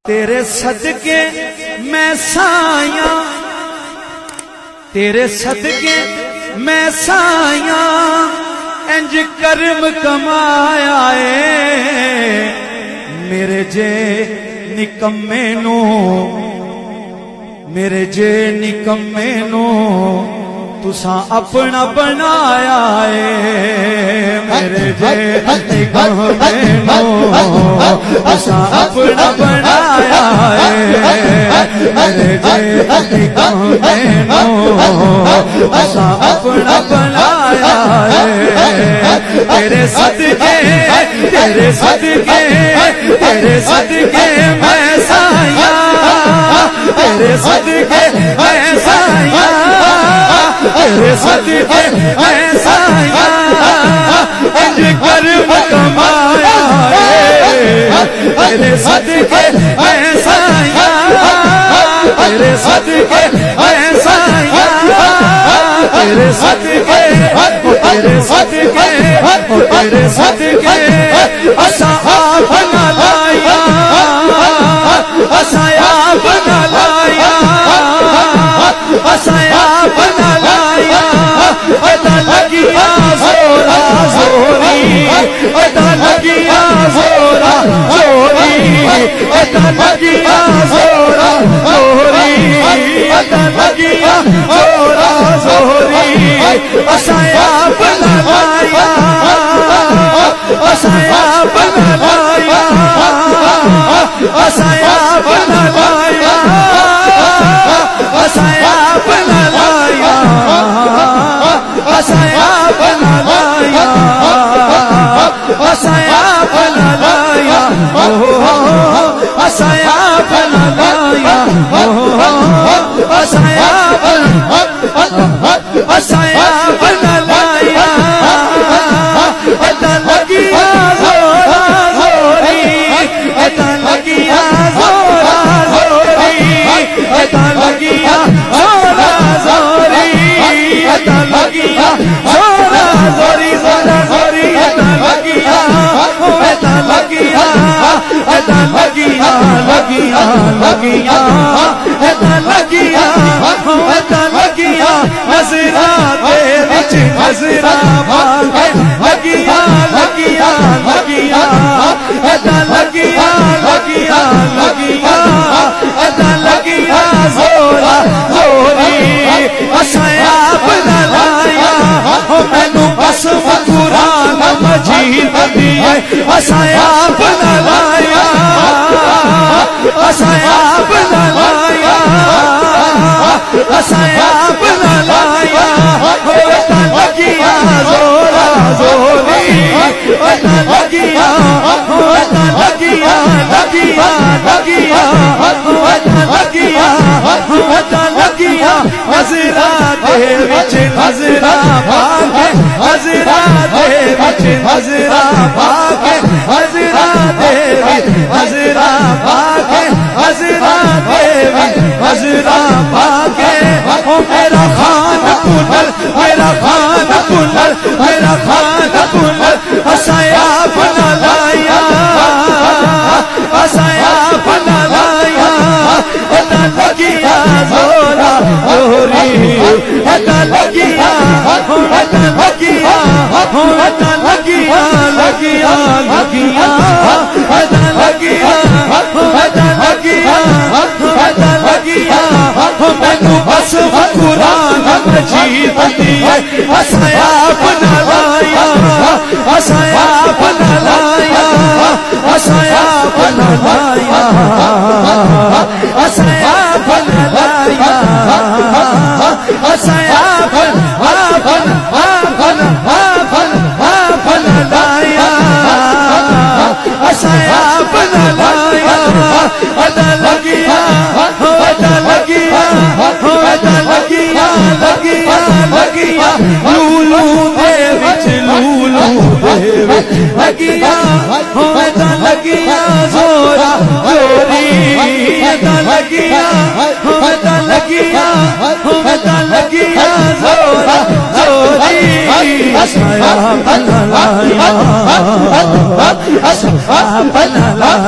تیرے صدقے میں سایاں، تیرے صدقے میں سایاں انج کرم کمایا ہے میرے جے نکمے نو، میرے جے نکمے نو تساں اپنا بنایا ہے، میرے جے نکمے نو تساں اپنا بنایا ہے، میرے جے نکمے نو تساں اپنا بنایا ہے، تیرے صدقے تیرے صدقے تیرے صدقے میں سایاں، تیرے صدقے میں سایاں، تیرے صدقے میں سایاں انج کرم کمایا ہے، تیرے صدقے میں سایاں، تیرے صدقے میں سایاں، تیرے صدقے تیرے صدقے تیرے صدقے اساں آپ نہ لایا، اساں آپ نہ لایا، اساں آپ نہ لایا، ادا لگیا زورا زوری، ادا لگیا زورا زوری، ادا لگیا زورا زوری، ادا لگیا زورا زوری، اساں آپ نہ لایا، اساں آپ نہ لایا، اساں آپ نہ لایا، اساں آپ نہ لایا، اساں آپ نہ لایا، اساں آپ نہ لایا، اساں آپ نہ لایا، اساں آپ نہ لایا، ادا لگیا زورا زوری، ادا لگیا زورا زوری، ادا لگیا زورا زوری، ادا لگیا زورا زوری، زورا زوری، ادا لگیا، ادا لگیا، ادا لگیا، لگیا لگیا، ادا لگیا، ادا لگیا، نظراں دے وچ نظراں پاوے، لگیا لگیا لگیا، ادا لگیا لگیا لگیا، ادا لگیا زورا زوری، اساں آپ نہ لایا، مینوں قسم قرآن مجید دی ہے، اساں آپ نہ لایا، اساں آپ نہ لایا، اساں آپ نہ لایا، ادا لگیا زورا زوری، ادا لگیا، ادا لگیا، لگیا لگیا، ادا لگیا، ادا لگیا، نظراں دے وچ نظراں پا کے، نظراں دے وچ نظراں پا کے، نظراں دے وچ نظراں پا کے، نظراں دے وچ نظراں پا کے، او میرا خان کنل، میرا خان کنل، میرا خان کنل، اساں آپ نہ لایا، اساں آپ نہ لایا، ادا لگیا زورا زوری، ادا لگیا، ادا لگیا، ادا لگیا، لگیا لگیا، ادا لگیا، ادا لگیا، ادا لگیا، مینوں قسم قرآن مجید دی ہے، اساں آپ نہ لایا، اساں آپ نہ لایا، اساں آپ نہ لایا، اساں آپ نہ لایا، اساں آپ نہ لایا، اساں آپ نہ لایا، ادا لگیا، ادا لگیا، ادا لگیا، لگیا لگیا، لولو دے وچ لولو دے وچ لگیا، ادا لگیا زورا زوری، ادا لگیا، ادا لگیا، ادا لگیا زورا زوری، اساں آپ نہ لایا، اساں آپ نہ لایا۔